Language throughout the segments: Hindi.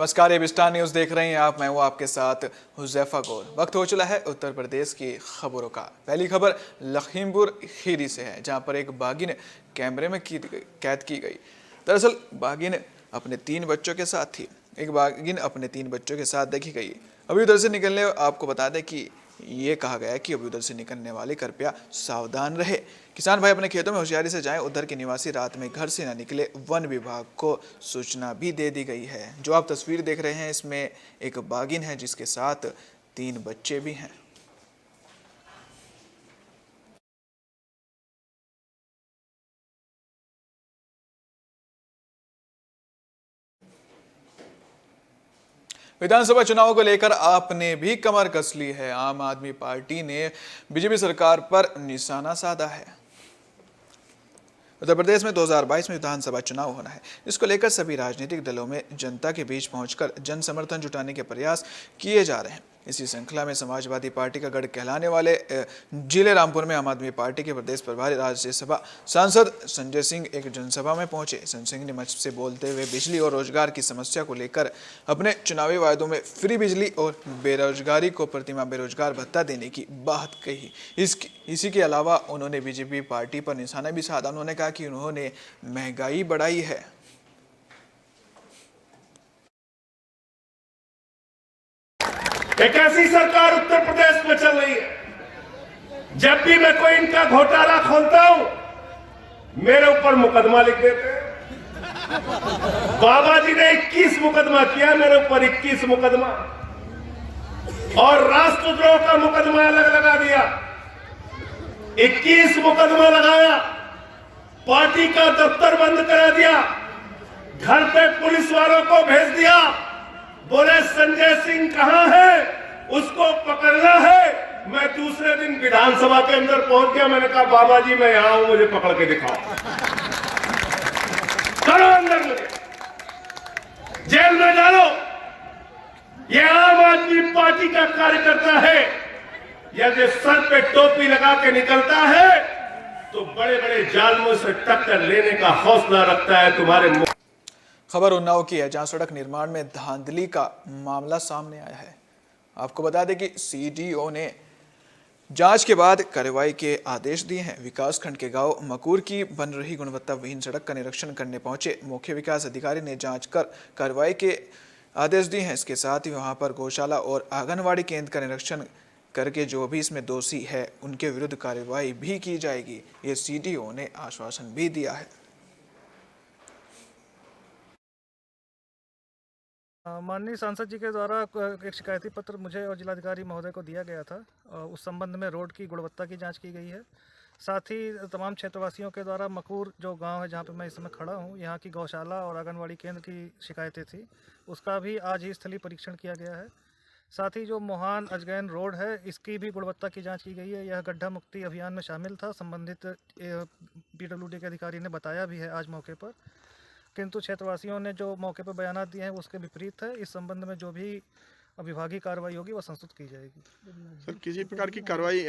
नमस्कार, ये स्टार न्यूज़ देख रहे हैं आप। मैं हूँ आपके साथ हुज़ैफा गौर। वक्त हो चला है उत्तर प्रदेश की खबरों का। पहली खबर लखीमपुर खीरी से है, जहाँ पर एक बाघिन कैमरे में कैद की गई। दरअसल बाघिन अपने 3 बच्चों के साथ थी। एक बाघिन अपने 3 बच्चों के साथ देखी गई। अभी उधर से निकलने आपको बता दें कि ये कहा गया है कि अभी उधर से निकलने वाले कृपया सावधान रहे। किसान भाई अपने खेतों में होशियारी से जाएं। उधर के निवासी रात में घर से न निकले, वन विभाग को सूचना भी दे दी गई है। जो आप तस्वीर देख रहे हैं, इसमें एक बाघिन है जिसके साथ 3 बच्चे भी हैं। विधानसभा चुनाव को लेकर आपने भी कमर कस ली है। आम आदमी पार्टी ने बीजेपी सरकार पर निशाना साधा है। उत्तर प्रदेश में 2022 में विधानसभा चुनाव होना है। इसको लेकर सभी राजनीतिक दलों में जनता के बीच पहुंचकर जन समर्थन जुटाने के प्रयास किए जा रहे हैं। इसी श्रृंखला में समाजवादी पार्टी का गढ़ कहलाने वाले जिले रामपुर में आम आदमी पार्टी के प्रदेश प्रभारी राज्यसभा सांसद संजय सिंह एक जनसभा में पहुंचे। संजय सिंह ने मंच से बोलते हुए बिजली और रोजगार की समस्या को लेकर अपने चुनावी वायदों में फ्री बिजली और बेरोजगारी को प्रतिमाह बेरोजगार भत्ता देने की बात कही। इसी के अलावा उन्होंने बीजेपी पार्टी पर निशाना भी साधा। उन्होंने कहा कि उन्होंने महंगाई बढ़ाई है। एक ऐसी सरकार उत्तर प्रदेश में चल रही है, जब भी मैं कोई इनका घोटाला खोलता हूं, मेरे ऊपर मुकदमा लिख देते हैं। बाबा जी ने 21 मुकदमा किया, मेरे ऊपर 21 मुकदमा, और राष्ट्रद्रोह का मुकदमा अलग लगा दिया। 21 मुकदमा लगाया, पार्टी का दफ्तर बंद करा दिया, घर पे पुलिस वालों को भेज दिया। बोले संजय सिंह कहां है, उसको पकड़ना है। मैं दूसरे दिन विधानसभा के अंदर पहुंच गया। मैंने कहा बाबा जी मैं यहां हूं, मुझे पकड़ के दिखाओ। करो अंदर, मुझे जेल में डालो। ये आम आदमी पार्टी का कार्यकर्ता है। यदि सर पे टोपी लगा के निकलता है तो बड़े बड़े जालिमों से टक्कर लेने का हौसला रखता है। तुम्हारे खबर उन्नाव की है, जहां सड़क निर्माण में धांधली का मामला सामने आया है। आपको बता दें कि सीडीओ ने जांच के बाद कार्रवाई के आदेश दिए हैं। विकासखंड के गांव मकूर की बन रही गुणवत्ताविहीन सड़क का निरीक्षण करने पहुंचे मुख्य विकास अधिकारी ने जांच कर कार्रवाई के आदेश दिए हैं। इसके साथ ही वहां पर गौशाला और आंगनवाड़ी केंद्र का निरीक्षण करके जो भी इसमें दोषी है उनके विरुद्ध कार्रवाई भी की जाएगी। ये सीडीओ ने आश्वासन भी दिया है। माननीय सांसद जी के द्वारा एक शिकायती पत्र मुझे और जिलाधिकारी महोदय को दिया गया था। उस संबंध में रोड की गुणवत्ता की जांच की गई है। साथ ही तमाम क्षेत्रवासियों के द्वारा मकूर जो गांव है जहां पर मैं इस समय खड़ा हूं, यहां की गौशाला और आंगनवाड़ी केंद्र की शिकायतें थी, उसका भी आज ही स्थलीय परीक्षण किया गया है। साथ ही जो मोहान अजगैन रोड है, इसकी भी गुणवत्ता की जाँच की गई है। यह गड्ढा मुक्ति अभियान में शामिल था, संबंधित PWD के अधिकारी ने बताया भी है आज मौके पर। किंतु क्षेत्रवासियों ने जो मौके पर बयान दिए हैं उसके विपरीत है। इस संबंध में जो भी विभागीय कार्रवाई होगी वह संस्तुत की जाएगी। सर, किसी प्रकार की कार्रवाई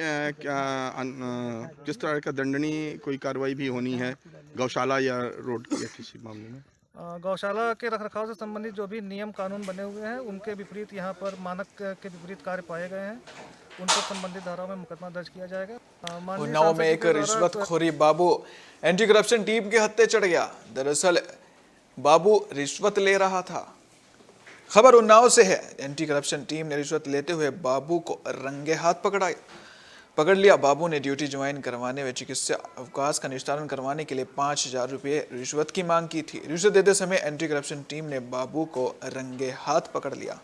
किस तरह का दंडनीय कोई कार्रवाई भी होनी है गौशाला या रोड के किसी मामले में? गौशाला के रखरखाव से संबंधित जो भी नियम कानून बने हुए हैं उनके विपरीत यहाँ पर मानक के विपरीत कार्य पाए गए हैं, उनको संबंधित धाराओं में मुकदमा दर्ज किया जाएगा। उन्नाव में एक रिश्वतखोरी बाबू एंटी करप्शन टीम के हत्थे चढ़ गया। दरअसल बाबू रिश्वत ले रहा था। खबर उन्नाव से है। एंटी करप्शन टीम ने रिश्वत लेते हुए बाबू को रंगे हाथ पकड़ लिया। बाबू ने ड्यूटी ज्वाइन करवाने व चिकित्सा अवकाश का निस्तारण करवाने के लिए 5,000 रुपये रिश्वत की मांग की थी। रिश्वत देते समय एंटी करप्शन टीम ने बाबू को रंगे हाथ पकड़ लिया।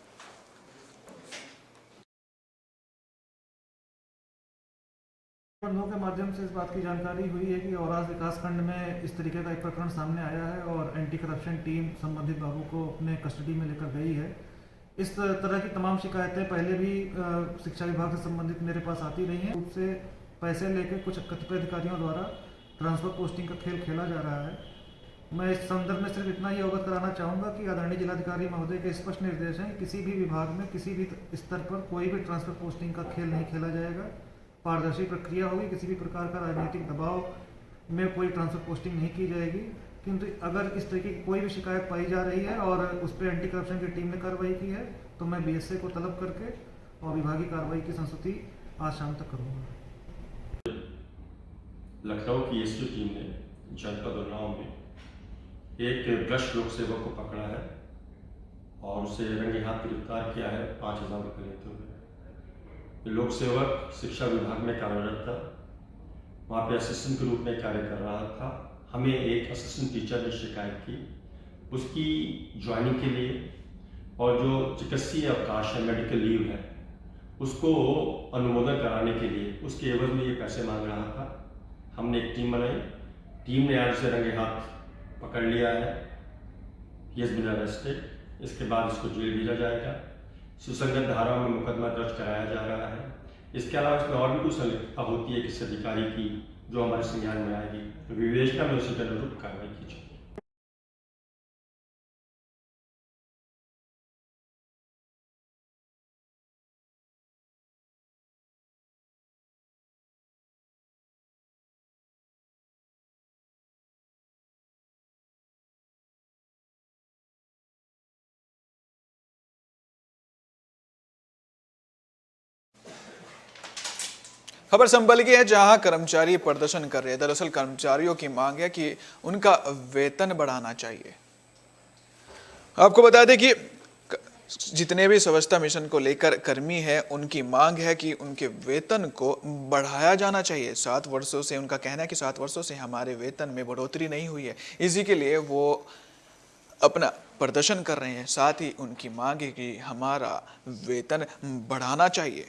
के माध्यम से इस बात की जानकारी हुई है कि औराज विकासखंड में इस तरीके का एक प्रकरण सामने आया है और एंटी करप्शन टीम संबंधित बाबू को अपने कस्टडी में लेकर गई है। इस तरह की तमाम शिकायतें पहले भी शिक्षा विभाग से संबंधित मेरे पास आती रही हैं। रूप से पैसे लेकर कुछ कतिपय अधिकारियों द्वारा ट्रांसफर पोस्टिंग का खेल खेला जा रहा है। मैं इस संदर्भ में सिर्फ इतना ही अवगत कराना चाहूँगा कि आदरणीय जिलाधिकारी महोदय के स्पष्ट निर्देश हैं, किसी भी विभाग में किसी भी स्तर पर कोई भी ट्रांसफर पोस्टिंग का खेल नहीं खेला जाएगा। पारदर्शी प्रक्रिया होगी। किसी भी प्रकार का राजनीतिक दबाव में कोई ट्रांसफर पोस्टिंग नहीं की जाएगी। किंतु अगर इस तरीके की कोई भी शिकायत पाई जा रही है और उस पर एंटी करप्शन की टीम ने कार्रवाई की है तो मैं बीएसए को तलब करके और विभागीय कार्रवाई की संस्तुति आज शाम तक करूँगा। लखनऊ की एसपी टीम ने जनपद उन्नाव में एक भ्रष्ट लोक सेवक को पकड़ा है और उसे रंगे हाथ गिरफ्तार किया है 5,000 रुपये लेते हुए। लोक सेवक शिक्षा विभाग में कार्यरत था, वहाँ पे असिस्टेंट के रूप में कार्य कर रहा था। हमें एक असिस्टेंट टीचर ने शिकायत की उसकी ज्वाइनिंग के लिए और जो चिकित्सीय अवकाश है, मेडिकल लीव है, उसको अनुमोदन कराने के लिए उसके एवज में ये पैसे मांग रहा था। हमने एक टीम बनाई, टीम ने आज उसे रंगे हाथ पकड़ लिया है। He has been arrested. इसके बाद इसको जेल भेजा जाएगा। सुसंगत धाराओं में मुकदमा दर्ज कराया जा रहा है। इसके अलावा इसमें और भी कुछ संलिप्तता होती है किसी अधिकारी की जो हमारे संज्ञान में आएगी, तो विवेचना में उसी के अनुरूप कार्रवाई की जाएगी। खबर संभल की है जहां कर्मचारी प्रदर्शन कर रहे हैं। दरअसल कर्मचारियों की मांग है कि उनका वेतन बढ़ाना चाहिए। आपको बता दें कि जितने भी स्वच्छता मिशन को लेकर कर्मी हैं, उनकी मांग है कि उनके वेतन को बढ़ाया जाना चाहिए। 7 वर्षों से उनका कहना है कि 7 वर्षों से हमारे वेतन में बढ़ोतरी नहीं हुई है। इसी के लिए वो अपना प्रदर्शन कर रहे हैं। साथ ही उनकी मांग है कि हमारा वेतन बढ़ाना चाहिए।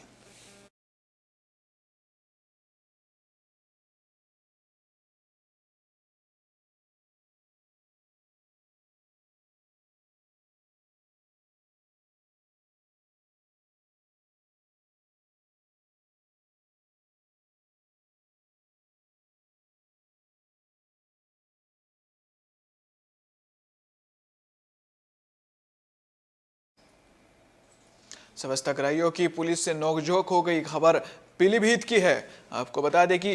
स्वच्छता कर्मियों की पुलिस से नोकझोंक हो गई। खबर पीलीभीत की है। आपको बता दें कि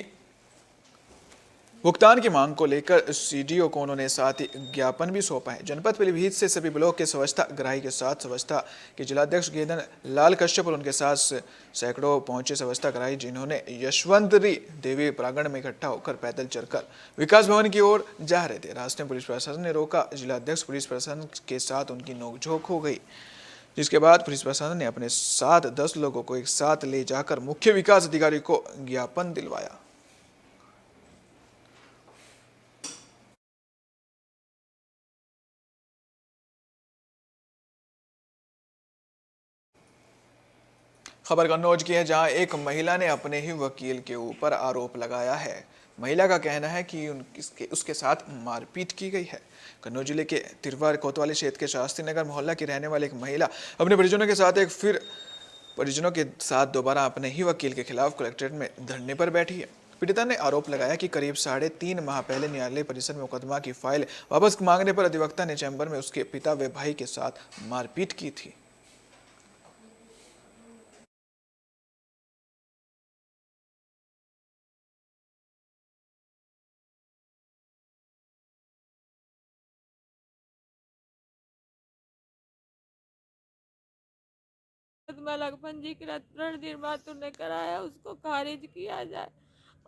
भुगतान की मांग को लेकर सीडीओ को उन्होंने साथ ही ज्ञापन भी सौंपा है। जनपद पीलीभीत से सभी ब्लॉक के स्वच्छता ग्राही के साथ स्वच्छता के जिलाध्यक्ष गेंदन लाल कश्यप और उनके साथ सैकड़ों पहुंचे स्वच्छता ग्राही, जिन्होंने यशवंतरी देवी प्रांगण में इकट्ठा होकर पैदल चलकर विकास भवन की ओर जा रहे थे। रास्ते में पुलिस प्रशासन ने रोका। जिलाध्यक्ष पुलिस प्रशासन के साथ उनकी नोकझोंक हो गई, जिसके बाद पुलिस प्रशासन ने अपने साथ 10 लोगों को एक साथ ले जाकर मुख्य विकास अधिकारी को ज्ञापन दिलवाया। खबर कन्नौज की है, जहां एक महिला ने अपने ही वकील के ऊपर आरोप लगाया है। महिला का कहना है कि उसके साथ मारपीट की गई है। कन्नौज जिले के तिरवार कोतवाली क्षेत्र के शास्त्री नगर मोहल्ला की रहने वाली एक महिला अपने परिजनों के साथ दोबारा अपने ही वकील के खिलाफ कलेक्ट्रेट में धरने पर बैठी है। पीड़िता ने आरोप लगाया कि करीब 3.5 माह पहले न्यायालय परिसर में मुकदमा की फाइल वापस मांगने पर अधिवक्ता ने चैम्बर में उसके पिता व भाई के साथ मारपीट की थी। मुकदमा पंजीकृत रणधीर माथुर ने कराया, उसको खारिज किया जाए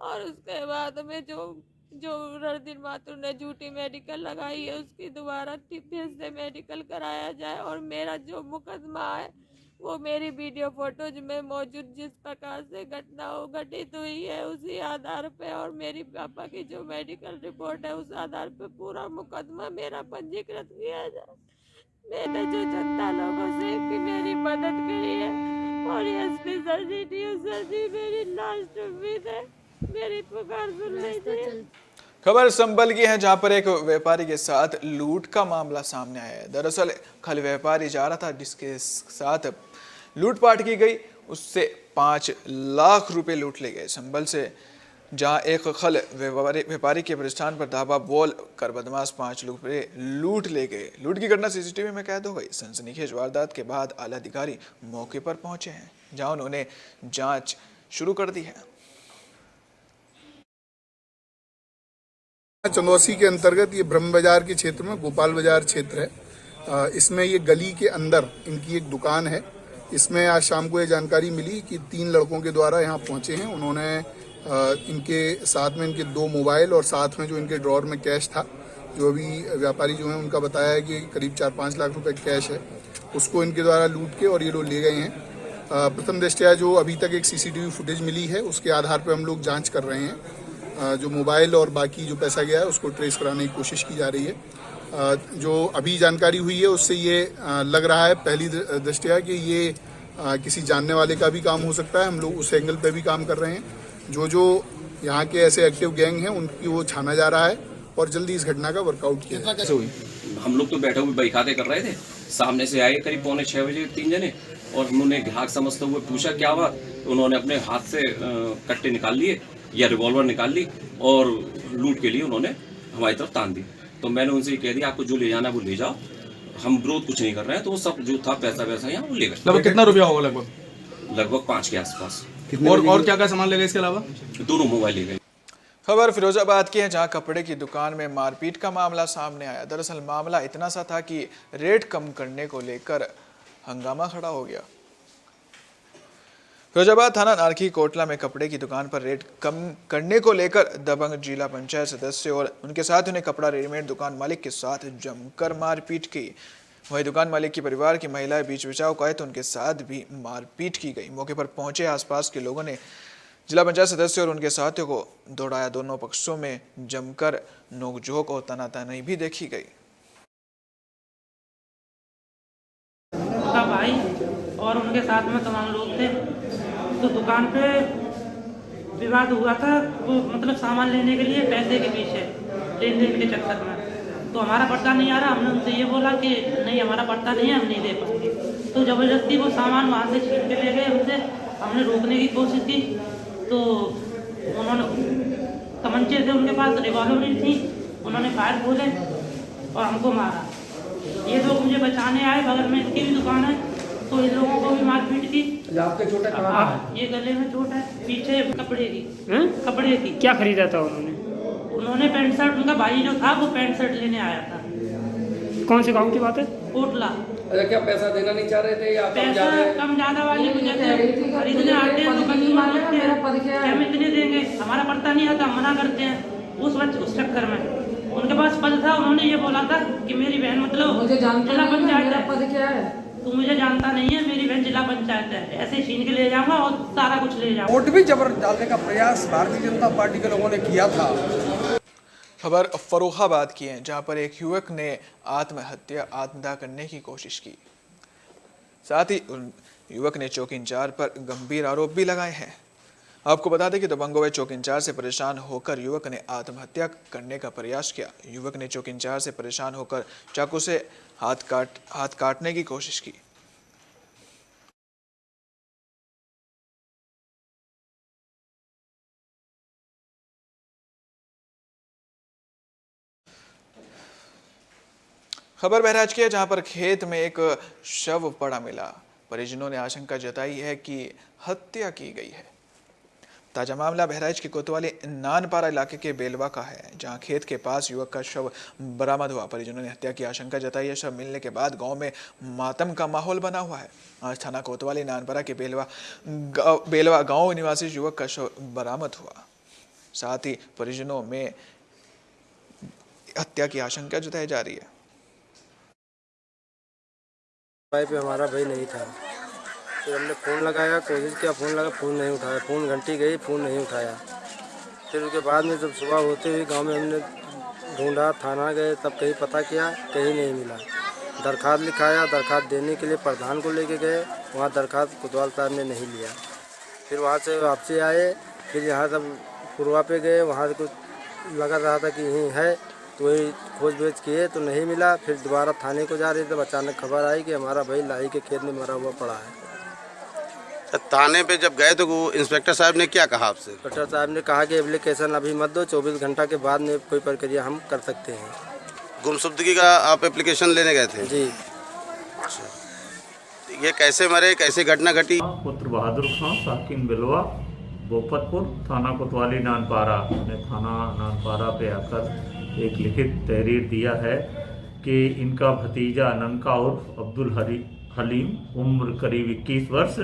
और उसके बाद में जो रणधीर माथुर ने झूठी मेडिकल लगाई है उसकी दोबारा फिर से मेडिकल कराया जाए और मेरा जो मुकदमा है वो मेरी वीडियो फोटोज में मौजूद जिस प्रकार से घटना घटित हुई है उसी आधार पे और मेरी पापा की जो मेडिकल रिपोर्ट है उस आधार पे पूरा मुकदमा मेरा पंजीकृत किया जाए। मैंने जो जनता लोगों से भी मेरी मदद करी है और SP sir ji, DO sir ji, मेरी लास्ट उम्मीद है, मेरी पुकार सुन लीजिए। खबर संभल की है, जहां पर एक व्यापारी के साथ लूट का मामला सामने आया है। दरअसल खल व्यापारी जा रहा था, जिसके साथ लूटपाट की गई, उससे 5 लाख रुपए लूट ले गए। संभल से जहां एक खल व्यापारी के प्रतिष्ठान पर धावा बोल कर बदमाश 5 लाख रुपए लूट ले गए। लूट की घटना सीसीटीवी में कैद हो गई। सनसनीखेज वारदात के बाद आला अधिकारी मौके पर पहुंचे हैं, जहां उन्होंने जांच शुरू कर दी है। चंदौसी के अंतर्गत ये ब्रह्म बाजार के क्षेत्र में गोपाल बाजार क्षेत्र है। इसमें ये गली के अंदर इनकी एक दुकान है। इसमें आज शाम को ये जानकारी मिली कि 3 लड़कों के द्वारा यहाँ पहुंचे हैं। उन्होंने इनके साथ में इनके 2 मोबाइल और साथ में जो इनके ड्रॉर में कैश था, जो अभी व्यापारी जो है उनका बताया है कि करीब 4-5 लाख रुपए कैश है, उसको इनके द्वारा लूट के और ये लोग ले गए हैं। प्रथम दृष्टया जो अभी तक एक CCTV फुटेज मिली है उसके आधार पर हम लोग जांच कर रहे हैं। जो मोबाइल और बाकी जो पैसा गया है उसको ट्रेस कराने की कोशिश की जा रही है। जो अभी जानकारी हुई है उससे ये लग रहा है पहली दृष्टया कि ये किसी जानने वाले का भी काम हो सकता है। हम लोग उस एंगल पे भी काम कर रहे हैं। जो यहाँ के ऐसे एक्टिव गैंग हैं उनकी वो छाना जा रहा है और जल्दी इस घटना का वर्कआउट किया जाएगा। कैसे हुई? हम लोग तो बैठे हुए बहीखाते कर रहे थे, सामने से आए करीब 5:45 बजे 3 जने और उन्होंने ग्राहक समझते हुए पूछा क्या हुआ। उन्होंने अपने हाथ से कट्टे निकाल लिए या रिवॉल्वर निकाल ली और लूट के लिए उन्होंने हमारी तरफ तान दी। तो मैंने उनसे ये कह दिया आपको जो ले जाना वो ले जाओ, हम विरोध कुछ नहीं कर रहे हैं। तो वो सब जो था पैसा वैसा यहाँ वो ले गए। लगभग कितना रुपया होगा? लगभग 5 के आसपास। और क्या क्या सामान ले गए इसके अलावा? 2 मोबाइल ले गए। खबर फिरोजाबाद की है, जहां कपड़े की दुकान में मारपीट का मामला सामने आया। दरअसल मामला इतना सा था कि रेट कम करने को लेकर हंगामा खड़ा हो गया। फिरोजाबाद थाना नारखी कोटला में कपड़े की दुकान पर रेट कम करने को लेकर दबंग जिला पंचायत सदस्य और उनके साथ उन्हें कपड़ा रेडीमेड दुकान मालिक के साथ जमकर मारपीट की। वही दुकान मालिक की परिवार की महिलाएं बीच बचाव को आए तो उनके साथ भी मारपीट की गई। मौके पर पहुंचे आसपास के लोगों ने जिला पंचायत सदस्य और उनके साथियों को दौड़ाया। दोनों पक्षों में जमकर नोकझोंक और तनातनी भी देखी गई। उनका भाई और उनके साथ में तमाम लोग थे। तो दुकान पे विवाद हुआ था, वो मतलब सामान लेने के लिए पैसे के पीछे लेन देन के चक्कर में। तो हमारा पड़ता नहीं आ रहा, हमने उनसे ये बोला कि नहीं हमारा पड़ता नहीं है, हम नहीं दे पाएंगे। तो ज़बरदस्ती वो सामान वहाँ से छीन के ले गए हमसे। हमने रोकने की कोशिश की तो उन्होंने तमंचे थे उनके पास, रिवॉल्वर थी, उन्होंने फायर खोले और हमको मारा। ये लोग मुझे बचाने आए, बगल में इनकी भी दुकान है तो इन लोगों को भी मारपीट की। आपके चोट है कहाँ है? ये गले में चोट है, पीछे कपड़े की। कपड़े की। क्या खरीदा था उन्होंने? उन्होंने पैंट शर्ट, उनका भाई जो था वो पैंट शर्ट लेने आया था। कौन से गांव की बात है? कोटला। अच्छा, क्या पैसा देना नहीं चाह रहे थे या पैसा कम ज्यादा वाले खरीदने आते हैं तो कस्टमर बोलते हैं हम इतने देंगे, हमारा पड़ता नहीं आता, मना करते हैं। उस चक्कर में उनके पास पद था, उन्होंने ये बोला था कि मेरी बहन मतलब जिला पंचायत है, पद क्या है तू मुझे जानता नहीं है, मेरी बहन जिला पंचायत है, ऐसे छीन के ले जाऊंगा और सारा कुछ ले जाऊंगा। वोट भी जबर डालने का प्रयास भारतीय जनता पार्टी के लोगों ने किया था। खबर फर्रुखाबाद की है, जहां पर एक युवक ने आत्मदाह करने की कोशिश की। साथ ही युवक ने चौकी इंचार्ज पर गंभीर आरोप भी लगाए हैं। आपको बता दें कि दबंगों व चौकी इंचार्ज से परेशान होकर युवक ने आत्महत्या करने का प्रयास किया। युवक ने चौकी इंचार्ज से परेशान होकर चाकू से हाथ काटने की कोशिश की। खबर बहराइच की है, जहां पर खेत में एक शव पड़ा मिला। परिजनों ने आशंका जताई है कि हत्या की गई है। ताजा मामला बहराइच के कोतवाली नानपारा इलाके के बेलवा का है, जहां खेत के पास युवक का शव बरामद हुआ। परिजनों ने हत्या की आशंका जताई है। शव मिलने के बाद गांव में मातम का माहौल बना हुआ है। आज थाना कोतवाली नानपारा के बेलवा गांव निवासी युवक का शव बरामद हुआ। साथ ही परिजनों में हत्या की आशंका जताई जा रही है। भाई पे हमारा भाई नहीं था, फिर हमने फ़ोन लगाया, कोशिश किया, फ़ोन लगा, फ़ोन नहीं उठाया, फ़ोन घंटी गई, फ़ोन नहीं उठाया। फिर उसके बाद में जब सुबह होते हुए गांव में हमने ढूंढा, थाना गए, तब कहीं पता किया, कहीं नहीं मिला। दरख्वास्त लिखाया, दरख्वास्त देने के लिए प्रधान को लेके गए, वहाँ दरख्वास्त कोतवाल साहब ने नहीं लिया। फिर वहाँ से वापसी आए, फिर यहाँ सब पुरवा पे गए, वहाँ से कुछ लगा रहा था कि यहीं है, तो वही खोज-बेज किए तो नहीं मिला। फिर दोबारा थाने को जा रहे थे, अचानक खबर आई कि हमारा भाई लाही के खेत में मरा हुआ पड़ा है। थाने पे जब गए तो वो इंस्पेक्टर साहब ने क्या कहा आपसे? इंस्पेक्टर साहब ने कहा कि एप्लीकेशन अभी मत दो, 24 घंटा के बाद में कोई प्रक्रिया हम कर सकते हैं। गुमशुदगी का आप एप्लीकेशन लेने गए थे? जी। अच्छा, ये कैसे मरे, कैसे घटना घटी? पुत्र बहादुर खां साकिन बिलवा, बोपतपुर, थाना कोतवाली नानपारा ने थाना नानपारा पारा पे आकर एक लिखित तहरीर दिया है कि इनका भतीजा अनंका उर्फ अब्दुल हलीम उम्र करीब 21 वर्ष,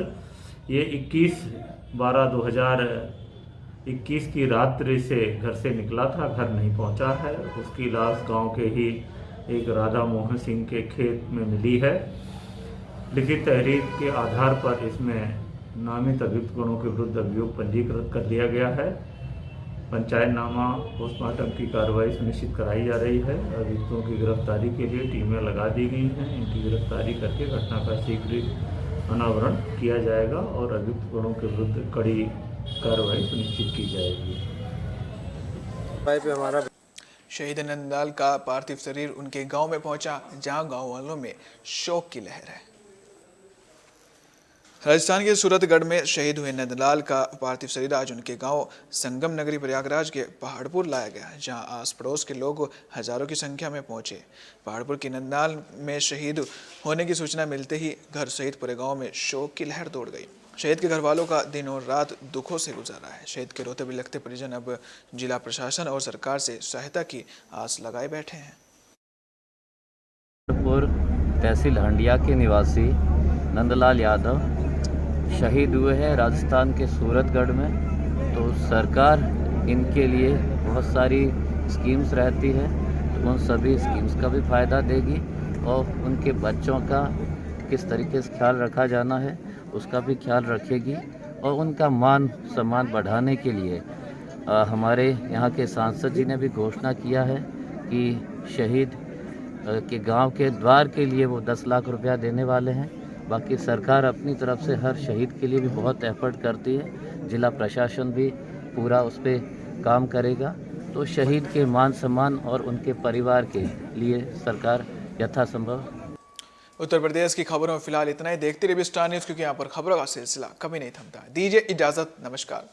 ये 21/12/2021 की रात्रि से घर से निकला था, घर नहीं पहुंचा है। उसकी लाश गांव के ही एक राधा मोहन सिंह के खेत में मिली है। लिखित तहरीर के आधार पर इसमें नामित अभियुक्त गणों के विरुद्ध अभियोग पंजीकृत कर दिया गया है। पंचायतनामा पोस्टमार्टम की कार्रवाई सुनिश्चित कराई जा रही है। अभियुक्तों की गिरफ्तारी के लिए टीमें लगा दी गई हैं। इनकी गिरफ्तारी करके घटना का शीघ्र अनावरण किया जाएगा और अभियुक्त गणों के विरुद्ध कड़ी कार्रवाई सुनिश्चित की जाएगी। शहीद नंदलाल का पार्थिव शरीर उनके गांव में पहुंचा, जहां गांव वालों में शोक की लहर है। राजस्थान के सूरतगढ़ में शहीद हुए नंदलाल का पार्थिव शरीर आज उनके गांव संगम नगरी प्रयागराज के पहाड़पुर लाया गया, जहां आस पड़ोस के लोग हजारों की संख्या में पहुंचे। पहाड़पुर की नंदलाल में शहीद होने की सूचना मिलते ही घर सहित पूरे गांव में शोक की लहर दौड़ गई। शहीद के घर वालों का दिन और रात दुखों से गुजारा है। शहीद के रोते बिलखते परिजन अब जिला प्रशासन और सरकार से सहायता की आस लगाए बैठे हैं। तहसील हंडिया के निवासी नंदलाल यादव शहीद हुए हैं राजस्थान के सूरतगढ़ में। तो सरकार इनके लिए बहुत सारी स्कीम्स रहती है, तो उन सभी स्कीम्स का भी फ़ायदा देगी और उनके बच्चों का किस तरीके से ख्याल रखा जाना है उसका भी ख्याल रखेगी। और उनका मान सम्मान बढ़ाने के लिए हमारे यहाँ के सांसद जी ने भी घोषणा किया है कि शहीद के गांव के द्वार के लिए वो 10 लाख रुपया देने वाले हैं। बाकी सरकार अपनी तरफ से हर शहीद के लिए भी बहुत एफर्ट करती है, जिला प्रशासन भी पूरा उस पर काम करेगा। तो शहीद के मान सम्मान और उनके परिवार के लिए सरकार यथासंभव। उत्तर प्रदेश की खबरों में फिलहाल इतना ही। देखते रहिए स्टार न्यूज़, क्योंकि यहाँ पर खबरों का सिलसिला कभी नहीं थमता। दीजिए इजाजत, नमस्कार।